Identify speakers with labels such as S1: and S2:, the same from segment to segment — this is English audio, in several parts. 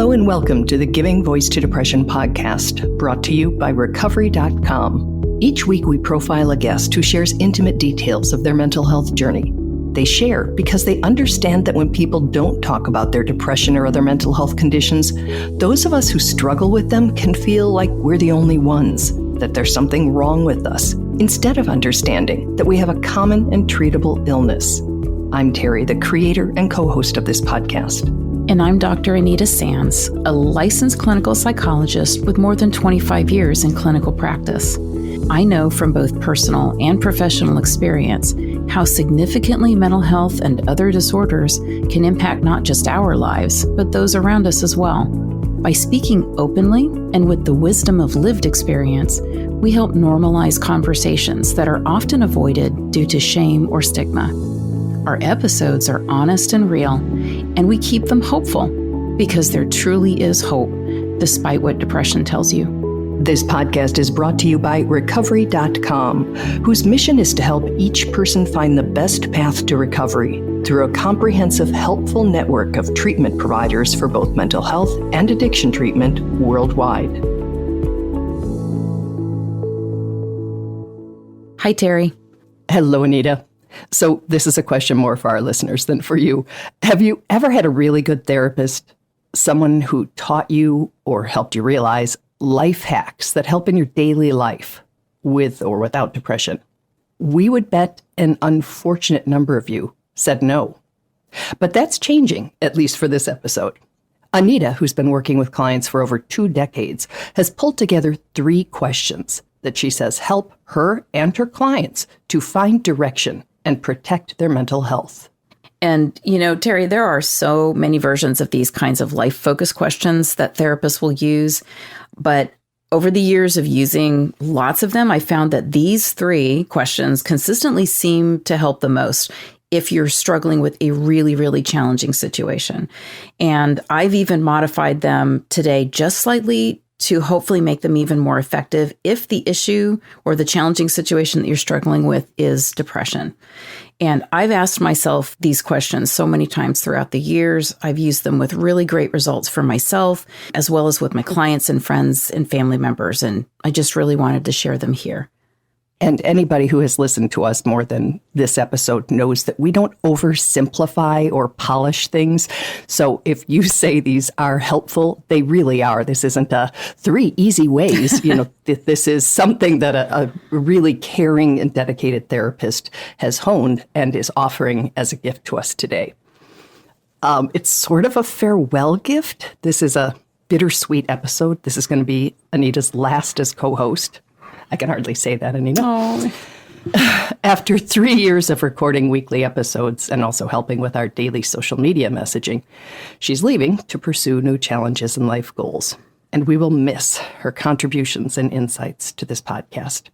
S1: Hello and welcome to the Giving Voice to Depression podcast, brought to you by recovery.com. Each week we profile a guest who shares intimate details of their mental health journey. They share because they understand that when people don't talk about their depression or other mental health conditions, those of us who struggle with them can feel like we're the only ones, that there's something wrong with us, instead of understanding that we have a common and treatable illness. I'm Terry, the creator and co-host of this podcast.
S2: And I'm Dr. Anita Sanz, a licensed clinical psychologist with more than 25 years in clinical practice. I know from both personal and professional experience how significantly mental health and other disorders can impact not just our lives, but those around us as well. By speaking openly and with the wisdom of lived experience, we help normalize conversations that are often avoided due to shame or stigma. Our episodes are honest and real, and we keep them hopeful because there truly is hope, despite what depression tells you.
S1: This podcast is brought to you by recovery.com, whose mission is to help each person find the best path to recovery through a comprehensive, helpful network of treatment providers for both mental health and addiction treatment worldwide.
S2: Hi, Terry.
S1: Hello, Anita. So this is a question more for our listeners than for you. Have you ever had a really good therapist, someone who taught you or helped you realize life hacks that help in your daily life with or without depression? We would bet an unfortunate number of you said no. But that's changing, at least for this episode. Anita, who's been working with clients for over 2 decades, has pulled together 3 questions that she says help her and her clients to find direction and protect their mental health.
S2: And, Terry, there are so many versions of these kinds of life-focused questions that therapists will use. But over the years of using lots of them, I found that these 3 questions consistently seem to help the most if you're struggling with a really, really challenging situation. And I've even modified them today just slightly to hopefully make them even more effective if the issue or the challenging situation that you're struggling with is depression. And I've asked myself these questions so many times throughout the years. I've used them with really great results for myself, as well as with my clients and friends and family members. And I just really wanted to share them here.
S1: And anybody who has listened to us more than this episode knows that we don't oversimplify or polish things. So if you say these are helpful, they really are. This isn't 3 easy ways. This is something that a really caring and dedicated therapist has honed and is offering as a gift to us today. It's sort of a farewell gift. This is a bittersweet episode. This is going to be Anita's last as co-host. I can hardly say that, Anita.
S2: Oh.
S1: After 3 years of recording weekly episodes and also helping with our daily social media messaging, she's leaving to pursue new challenges and life goals. And we will miss her contributions and insights to this podcast.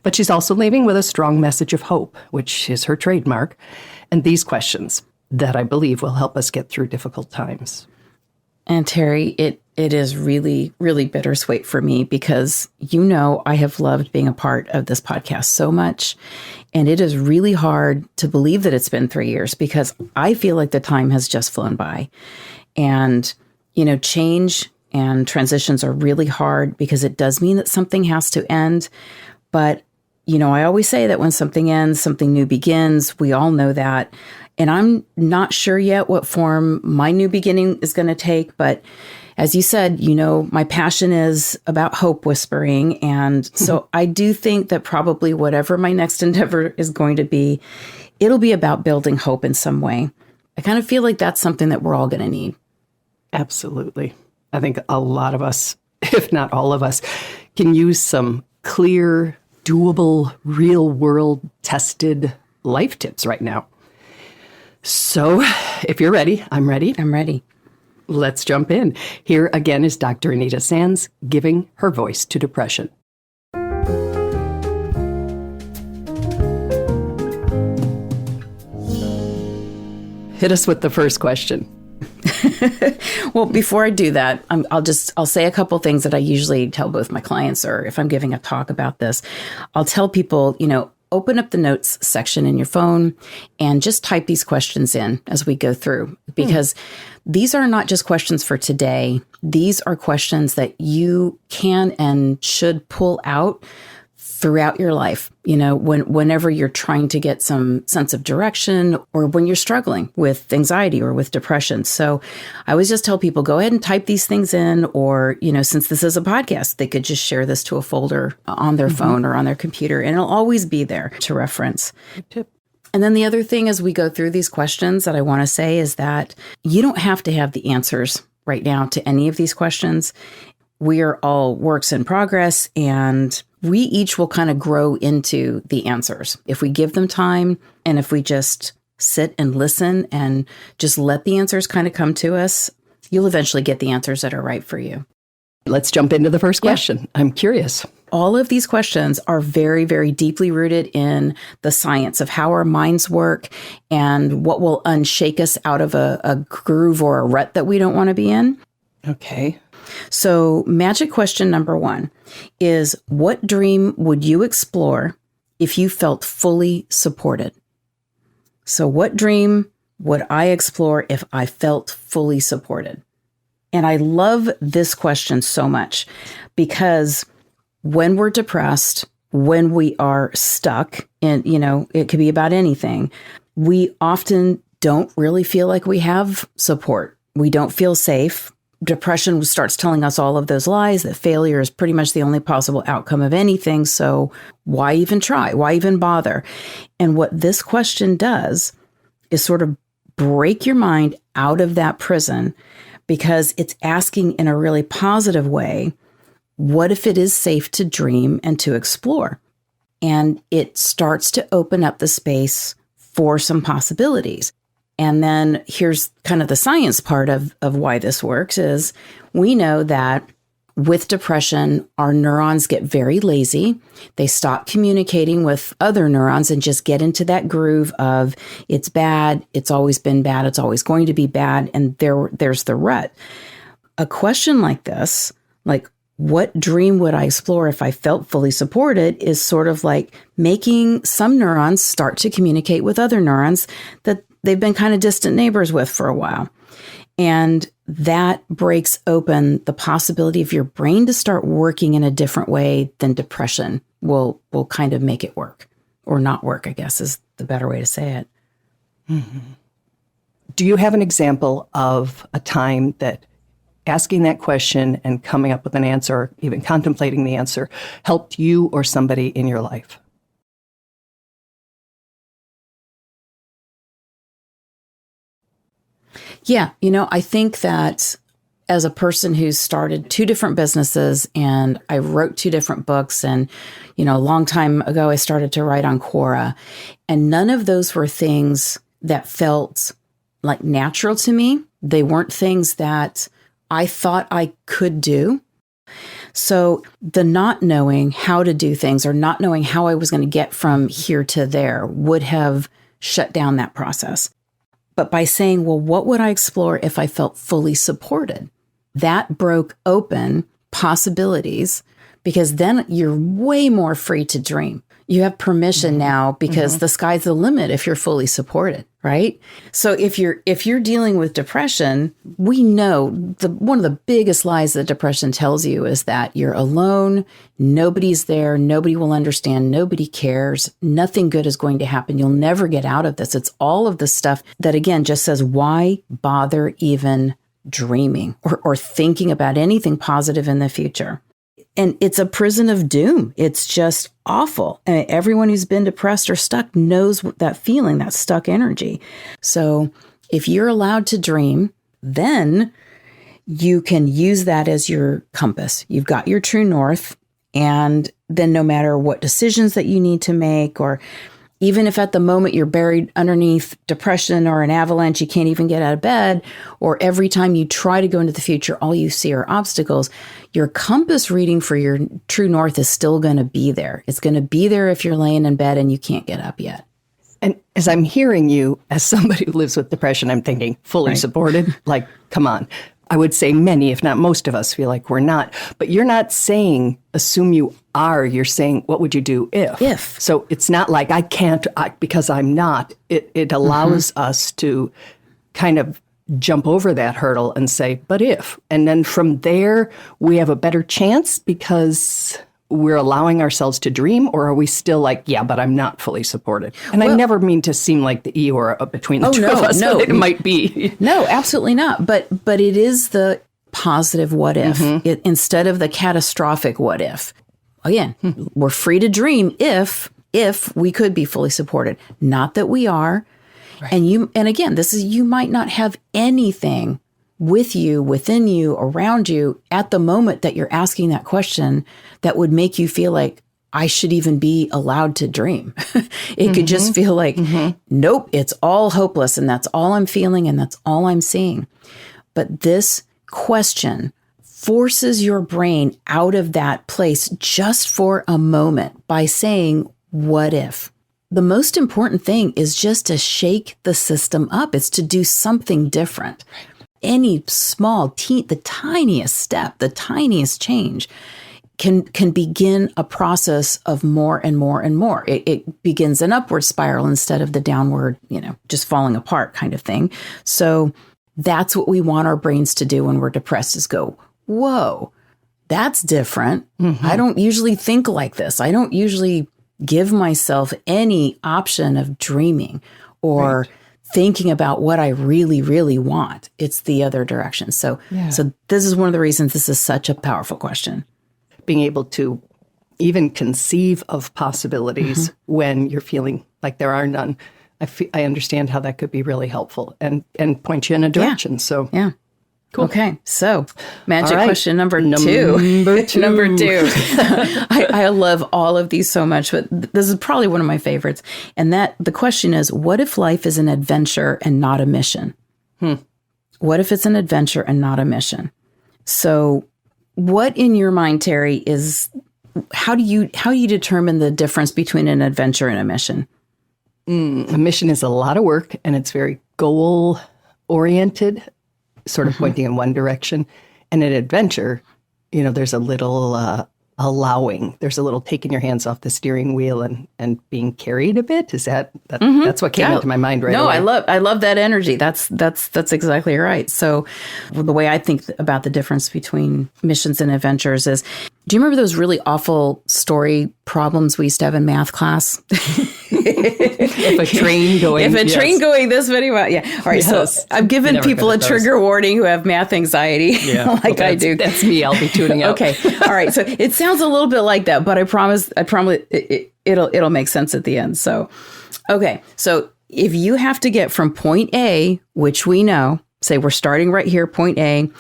S1: But she's also leaving with a strong message of hope, which is her trademark, and these questions that I believe will help us get through difficult times.
S2: And Terry, it is really, really bittersweet for me because, I have loved being a part of this podcast so much. And it is really hard to believe that it's been 3 years because I feel like the time has just flown by. And, change and transitions are really hard because it does mean that something has to end. But, I always say that when something ends, something new begins. We all know that. And I'm not sure yet what form my new beginning is going to take. But as you said, my passion is about hope whispering. And so I do think that probably whatever my next endeavor is going to be, it'll be about building hope in some way. I kind of feel like that's something that we're all going to need.
S1: Absolutely. I think a lot of us, if not all of us, can use some clear, doable, real world tested life tips right now. So if you're ready, I'm ready.
S2: I'm ready.
S1: Let's jump in. Here again is Dr. Anita Sanz giving her voice to depression. Hit us with the first question.
S2: Well, before I do that, I'll say a couple things that I usually tell both my clients or if I'm giving a talk about this. I'll tell people, open up the notes section in your phone and just type these questions in as we go through, because these are not just questions for today. These are questions that you can and should pull out throughout your life, whenever you're trying to get some sense of direction or when you're struggling with anxiety or with depression. So I always just tell people, go ahead and type these things in, or, since this is a podcast, they could just share this to a folder on their phone or on their computer, and it'll always be there to reference.
S1: Good tip.
S2: And then the other thing as we go through these questions that I want to say is that you don't have to have the answers right now to any of these questions. We are all works in progress, and we each will kind of grow into the answers if we give them time, and if we just sit and listen and just let the answers kind of come to us. You'll eventually get the answers that are right for you.
S1: Let's jump into the first question. I'm curious.
S2: All of these questions are very, very deeply rooted in the science of how our minds work and what will unshake us out of a groove or a rut that we don't want to be in.
S1: Okay.
S2: So magic question number 1 is, what dream would you explore if you felt fully supported? So what dream would I explore if I felt fully supported? And I love this question so much because when we're depressed, when we are stuck, and it could be about anything, we often don't really feel like we have support. We don't feel safe. Depression starts telling us all of those lies that failure is pretty much the only possible outcome of anything. So why even try? Why even bother? And what this question does is sort of break your mind out of that prison, because it's asking in a really positive way, what if it is safe to dream and to explore? And it starts to open up the space for some possibilities. And then here's kind of the science part of why this works is we know that with depression, our neurons get very lazy. They stop communicating with other neurons and just get into that groove of it's bad, it's always been bad, it's always going to be bad. And there's the rut. A question like this, like, what dream would I explore if I felt fully supported, is sort of like making some neurons start to communicate with other neurons that they've been kind of distant neighbors with for a while. And that breaks open the possibility of your brain to start working in a different way than depression will kind of make it work, or not work, I guess is the better way to say it.
S1: Mm-hmm. Do you have an example of a time that asking that question and coming up with an answer, or even contemplating the answer, helped you or somebody in your life?
S2: Yeah. I think that as a person who's started 2 different businesses, and I wrote 2 different books, and, a long time ago, I started to write on Quora, and none of those were things that felt like natural to me. They weren't things that I thought I could do. So the not knowing how to do things, or not knowing how I was going to get from here to there, would have shut down that process. But by saying, well, what would I explore if I felt fully supported? That broke open possibilities, because then you're way more free to dream. You have permission now, because the sky's the limit if you're fully supported, right? So if you're dealing with depression, we know one of the biggest lies that depression tells you is that you're alone, nobody's there, nobody will understand, nobody cares, nothing good is going to happen, you'll never get out of this. It's all of the stuff that, again, just says, why bother even dreaming or thinking about anything positive in the future? And it's a prison of doom. It's just awful. And everyone who's been depressed or stuck knows that feeling, that stuck energy. So if you're allowed to dream, then you can use that as your compass. You've got your true north. And then no matter what decisions that you need to make, or even if at the moment you're buried underneath depression or an avalanche, you can't even get out of bed, or every time you try to go into the future, all you see are obstacles, your compass reading for your true north is still going to be there. It's going to be there if you're laying in bed and you can't get up yet.
S1: And as I'm hearing you, as somebody who lives with depression, I'm thinking fully supported, like, come on. I would say many, if not most of us, feel like we're not. But you're not saying, assume you are. You're saying, what would you do if?
S2: If.
S1: So it's not like I can't because I'm not. It allows us to kind of jump over that hurdle and say, but if. And then from there, we have a better chance because we're allowing ourselves to dream, or are we still like, yeah, but I'm not fully supported? And I never mean to seem like the Eeyore between the two of us, but it might be.
S2: No, absolutely not. But it is the positive what if, instead of the catastrophic what if. Again, we're free to dream if we could be fully supported. Not that we are. Right. And again, this is, you might not have anything with you, within you, around you at the moment that you're asking that question that would make you feel like I should even be allowed to dream. It could just feel like, nope, it's all hopeless and that's all I'm feeling and that's all I'm seeing. But this question forces your brain out of that place just for a moment by saying, what if? The most important thing is just to shake the system up. It's to do something different. Any small, the tiniest step, the tiniest change can begin a process of more and more and more. It begins an upward spiral instead of the downward, just falling apart kind of thing. So that's what we want our brains to do when we're depressed, is go, whoa, that's different. I don't usually think like this. I don't usually give myself any option of dreaming or thinking about what I really, really want. It's the other direction. So this is one of the reasons this is such a powerful question.
S1: Being able to even conceive of possibilities when you're feeling like there are none. I understand how that could be really helpful and point you in a direction. So
S2: Cool. Okay, so magic question number two. Number two. I love all of these so much, but this is probably one of my favorites. And the question is, what if life is an adventure and not a mission? What if it's an adventure and not a mission? So what in your mind, Terry, is how do you determine the difference between an adventure and a mission?
S1: A mission is a lot of work and it's very goal oriented, sort of pointing in one direction. And an adventure, there's a little allowing, there's a little taking your hands off the steering wheel and being carried a bit. Is that's what came into my mind right away.
S2: I love that energy. That's exactly right. So the way I think about the difference between missions and adventures is, do you remember those really awful story problems we used to have in math class?
S1: If a train going
S2: this many miles. Yeah. All right. Yes. So I've given people a trigger warning who have math anxiety I do.
S1: That's me. I'll be tuning out.
S2: Okay. All right. So it sounds a little bit like that, but I promise it'll make sense at the end. So, okay. So if you have to get from point A, which we know, say we're starting right here, point A,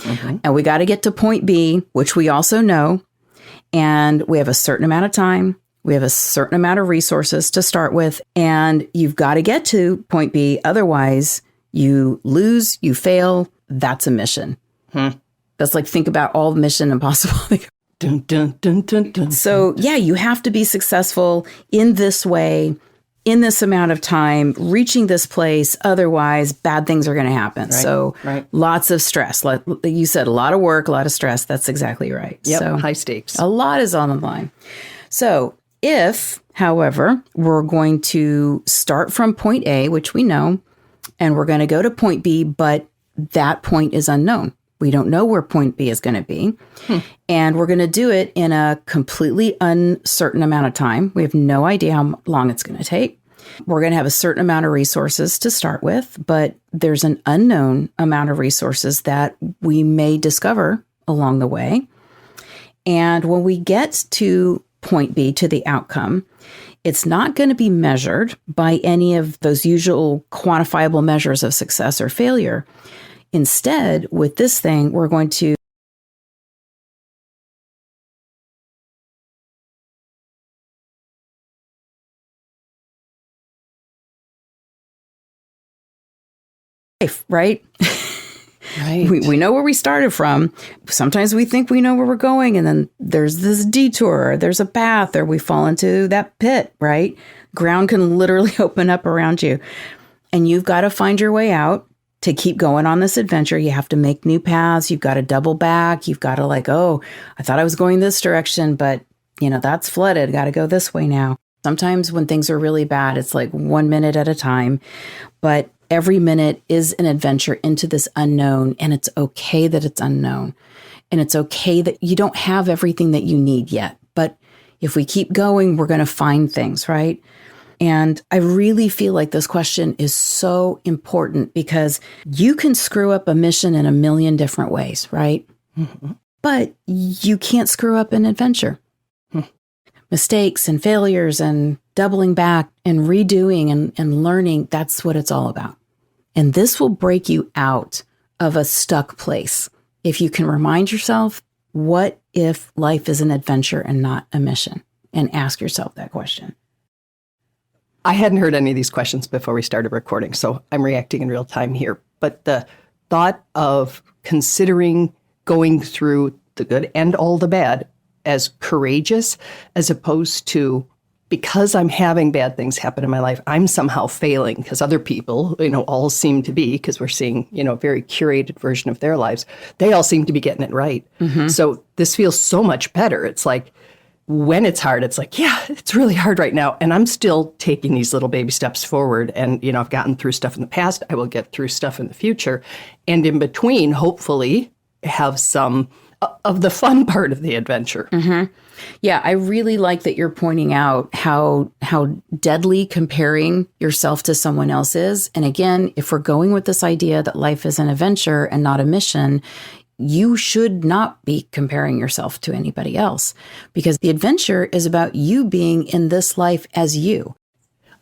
S2: and we got to get to point B, which we also know, and we have a certain amount of time. We have a certain amount of resources to start with, and you've got to get to point B. Otherwise, you lose, you fail. That's a mission. That's like, think about all Mission Impossible.
S1: Dun, dun, dun, dun, dun.
S2: So, you have to be successful in this way, in this amount of time, reaching this place. Otherwise, bad things are going to happen. Right, so lots of stress. Like you said, a lot of work, a lot of stress. That's exactly right.
S1: Yep,
S2: so
S1: high stakes.
S2: A lot is on the line. So if, however, we're going to start from point A, which we know, and we're going to go to point B, but that point is unknown. We don't know where point B is going to be. And we're going to do it in a completely uncertain amount of time. We have no idea how long it's going to take. We're going to have a certain amount of resources to start with, but there's an unknown amount of resources that we may discover along the way. And when we get to point B, to the outcome, it's not going to be measured by any of those usual quantifiable measures of success or failure. Instead, with this thing, we're going to right?
S1: Right.
S2: We know where we started from. Sometimes we think we know where we're going, and then there's this detour, or there's a path, or we fall into that pit, right? Ground can literally open up around you. And you've got to find your way out, to keep going on this adventure, you have to make new paths. You've got to double back. You've got to like, oh, I thought I was going this direction, but that's flooded. Got to go this way now. Sometimes when things are really bad, it's like 1 minute at a time, but every minute is an adventure into this unknown, and it's okay that it's unknown. And it's okay that you don't have everything that you need yet. But if we keep going, we're going to find things, right? And I really feel like this question is so important because you can screw up a mission in a million different ways, right? Mm-hmm. But you can't screw up an adventure. Mistakes and failures and doubling back and redoing and learning, that's what it's all about. And this will break you out of a stuck place if you can remind yourself, what if life is an adventure and not a mission? And ask yourself that question.
S1: I hadn't heard any of these questions before we started recording, so I'm reacting in real time here. But the thought of considering going through the good and all the bad as courageous, as opposed to, because I'm having bad things happen in my life, I'm somehow failing because other people, all seem to be, because we're seeing, a very curated version of their lives. They all seem to be getting it right. Mm-hmm. So this feels so much better. It's like, when it's hard, it's like, yeah, it's really hard right now. And I'm still taking these little baby steps forward. And, I've gotten through stuff in the past. I will get through stuff in the future. And in between, hopefully, have some of the fun part of the adventure.
S2: Mm-hmm. Yeah, I really like that you're pointing out how deadly comparing yourself to someone else is. And again, if we're going with this idea that life is an adventure and not a mission, you should not be comparing yourself to anybody else, because the adventure is about you being in this life as you.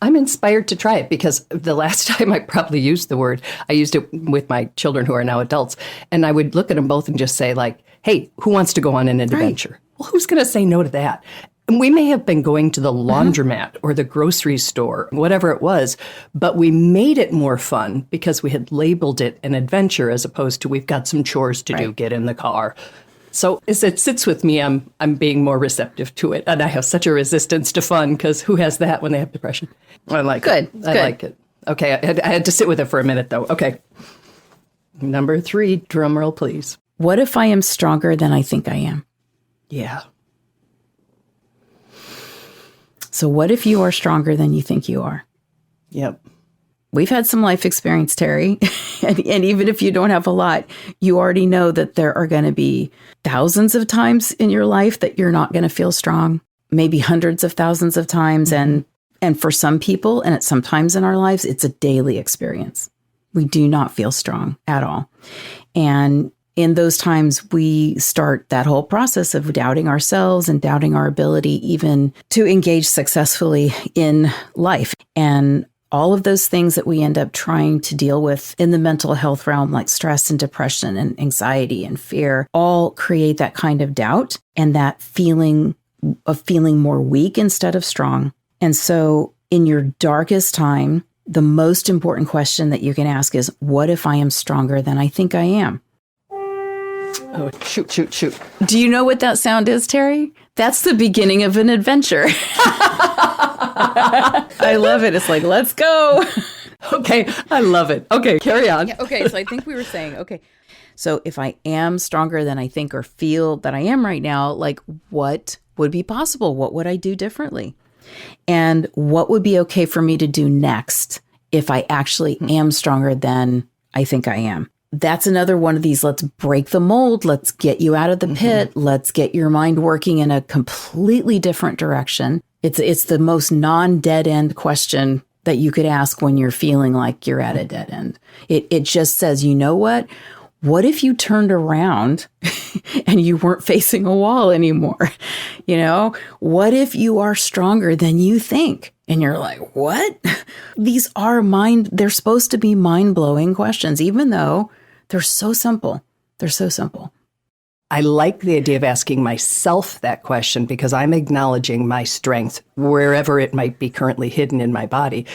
S1: I'm inspired to try it because the last time I probably used the word, I used it with my children who are now adults. And I would look at them both and just say like, hey, who wants to go on an adventure? Right. Well, who's going to say no to that? And we may have been going to the laundromat or the grocery store, whatever it was, but we made it more fun because we had labeled it an adventure as opposed to we've got some chores to do, get in the car. So as it sits with me, I'm being more receptive to it. And I have such a resistance to fun because who has that when they have depression? I like it. I like it. Okay, I had to sit with it for a minute, though. Okay. Number 3, drum roll, please.
S2: What if I am stronger than I think I am?
S1: Yeah.
S2: So what if you are stronger than you think you are?
S1: Yep.
S2: We've had some life experience, Terry. and even if you don't have a lot, you already know that there are going to be thousands of times in your life that you're not going to feel strong, maybe hundreds of thousands of times. And for some people, and at some times in our lives, it's a daily experience. We do not feel strong at all. And in those times, we start that whole process of doubting ourselves and doubting our ability even to engage successfully in life. And all of those things that we end up trying to deal with in the mental health realm, like stress and depression and anxiety and fear, all create that kind of doubt and that feeling of feeling more weak instead of strong. And so in your darkest time, the most important question that you can ask is, what if I am stronger than I think I am?
S1: Oh, shoot.
S2: Do you know what that sound is, Terry? That's the beginning of an adventure. I love it. It's like, let's go.
S1: Okay, I love it. Okay, carry on.
S2: Yeah, okay, so I think we were saying, okay, so if I am stronger than I think or feel that I am right now, like what would be possible? What would I do differently? And what would be okay for me to do next if I actually am stronger than I think I am? That's another one of these, let's break the mold. Let's get you out of the pit. Let's get your mind working in a completely different direction. It's the most non-dead end question that you could ask when you're feeling like you're at a dead end. It just says, you know what? What if you turned around and you weren't facing a wall anymore? What if you are stronger than you think? And you're like, what? These are they're supposed to be mind-blowing questions, even though they're so simple. They're so simple.
S1: I like the idea of asking myself that question because I'm acknowledging my strength wherever it might be currently hidden in my body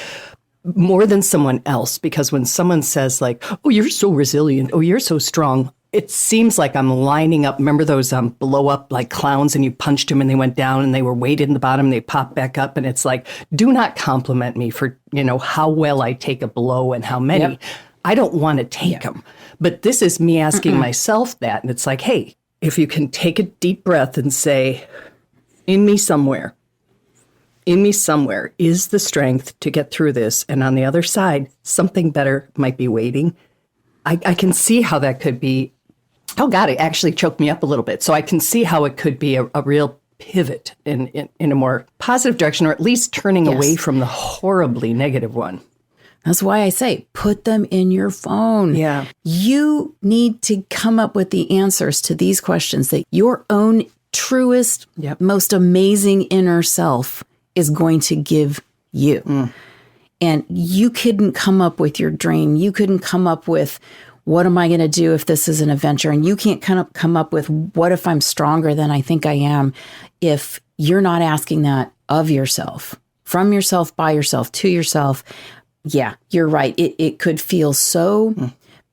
S1: more than someone else. Because when someone says like, oh, you're so resilient, oh, you're so strong, it seems like I'm lining up. Remember those blow up like clowns and you punched them and they went down and they were weighted in the bottom and they popped back up. And it's like, do not compliment me for, how well I take a blow and how many. Yep. I don't want to take them. But this is me asking myself that. And it's like, hey, if you can take a deep breath and say, in me somewhere is the strength to get through this. And on the other side, something better might be waiting. I can see how that could be. Oh, God, it actually choked me up a little bit. So I can see how it could be a real pivot in a more positive direction, or at least turning away from the horribly negative one.
S2: That's why I say, put them in your phone.
S1: Yeah.
S2: You need to come up with the answers to these questions that your own truest, most amazing inner self is going to give you. And you couldn't come up with your dream. You couldn't come up with, what am I going to do if this is an adventure? And you can't come up with, what if I'm stronger than I think I am, if you're not asking that of yourself, from yourself, by yourself, to yourself. Yeah, you're right. It could feel so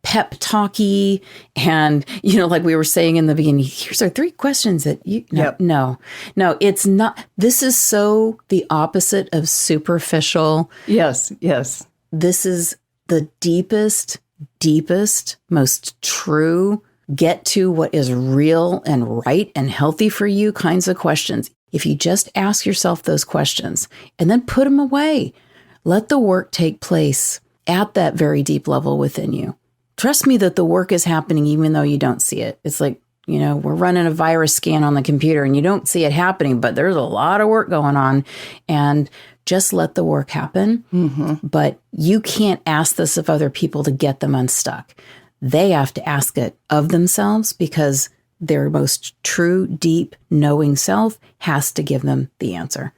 S2: pep talky, and like we were saying in the beginning, here's our 3 questions that no, it's not. This is so the opposite of superficial.
S1: Yes.
S2: This is the deepest, most true, get to what is real and right and healthy for you kinds of questions. If you just ask yourself those questions and then put them away, let the work take place at that very deep level within you. Trust me that the work is happening even though you don't see it. It's like, we're running a virus scan on the computer and you don't see it happening, but there's a lot of work going on, and just let the work happen. But you can't ask this of other people to get them unstuck. They have to ask it of themselves, because their most true, deep, knowing self has to give them the answer.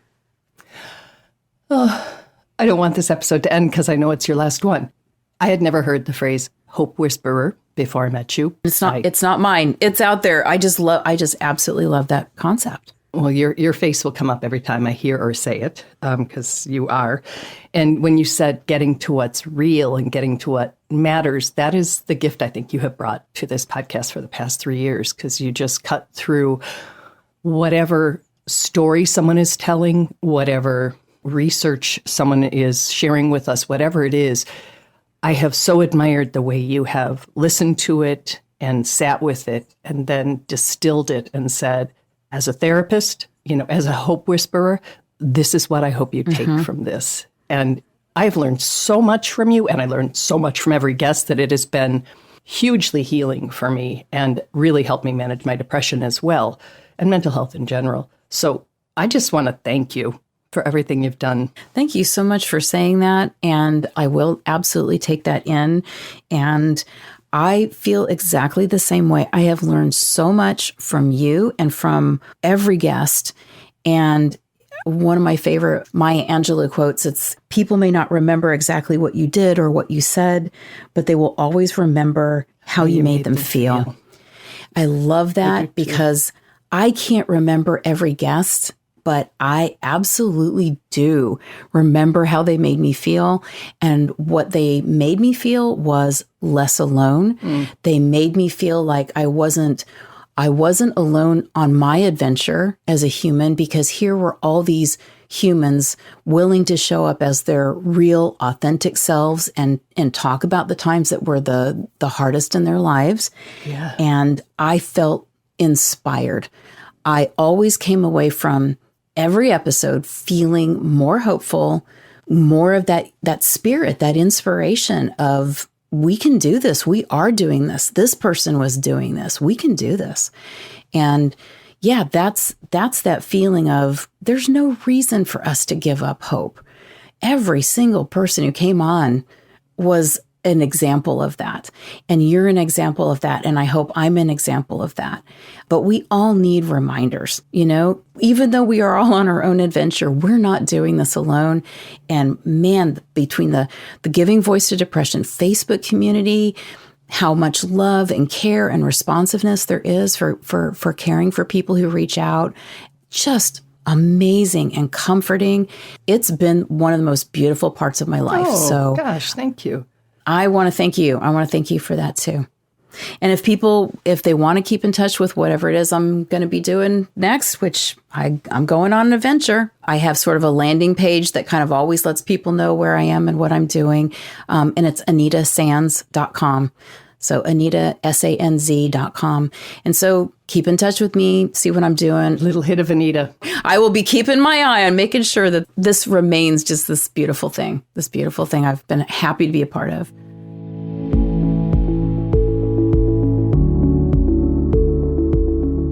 S1: Oh, I don't want this episode to end because I know it's your last one. I had never heard the phrase hope whisperer before I met you.
S2: It's not mine. It's out there. I just absolutely love that concept.
S1: Well, your face will come up every time I hear or say it, because you are. And when you said getting to what's real and getting to what matters, that is the gift I think you have brought to this podcast for the past 3 years, because you just cut through whatever story someone is telling, whatever research someone is sharing with us, whatever it is. I have so admired the way you have listened to it and sat with it and then distilled it and said, as a therapist, as a hope whisperer, this is what I hope you take from this. And I've learned so much from you, and I learned so much from every guest, that it has been hugely healing for me and really helped me manage my depression as well, and mental health in general. So I just want to thank you for everything you've done.
S2: Thank you so much for saying that. And I will absolutely take that in. And I feel exactly the same way. I have learned so much from you and from every guest. And one of my favorite Maya Angelou quotes, it's, people may not remember exactly what you did or what you said, but they will always remember how you made them feel. I love that, because I can't remember every guest, but I absolutely do remember how they made me feel. And what they made me feel was less alone. They made me feel like I wasn't alone on my adventure as a human, because here were all these humans willing to show up as their real, authentic selves and talk about the times that were the hardest in their lives.
S1: Yeah.
S2: And I felt inspired. I always came away from every episode feeling more hopeful, more of that spirit, that inspiration of, we can do this. We are doing this. This person was doing this. We can do this. And yeah, that's that feeling of, there's no reason for us to give up hope. Every single person who came on was an example of that. And you're an example of that. And I hope I'm an example of that. But we all need reminders, even though we are all on our own adventure, we're not doing this alone. And man, between the Giving Voice to Depression Facebook community, how much love and care and responsiveness there is for caring for people who reach out, just amazing and comforting. It's been one of the most beautiful parts of my life.
S1: Oh,
S2: so
S1: gosh, thank you.
S2: I want to thank you. I want to thank you for that too. And if they want to keep in touch with whatever it is I'm going to be doing next, which I'm going on an adventure, I have sort of a landing page that kind of always lets people know where I am and what I'm doing. And it's anitasanz.com. So anitasanz.com. And so keep in touch with me, see what I'm doing.
S1: Little hit of Anita.
S2: I will be keeping my eye on making sure that this remains just this beautiful thing I've been happy to be a part of.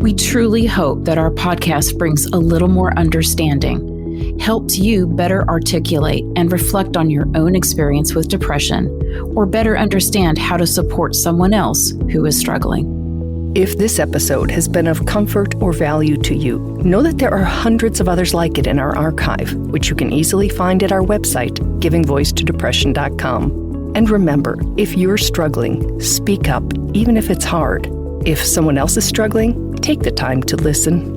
S2: We truly hope that our podcast brings a little more understanding, helps you better articulate and reflect on your own experience with depression, or better understand how to support someone else who is struggling.
S1: If this episode has been of comfort or value to you, know that there are hundreds of others like it in our archive, which you can easily find at our website, givingvoicetodepression.com. And remember, if you're struggling, speak up, even if it's hard. If someone else is struggling, take the time to listen.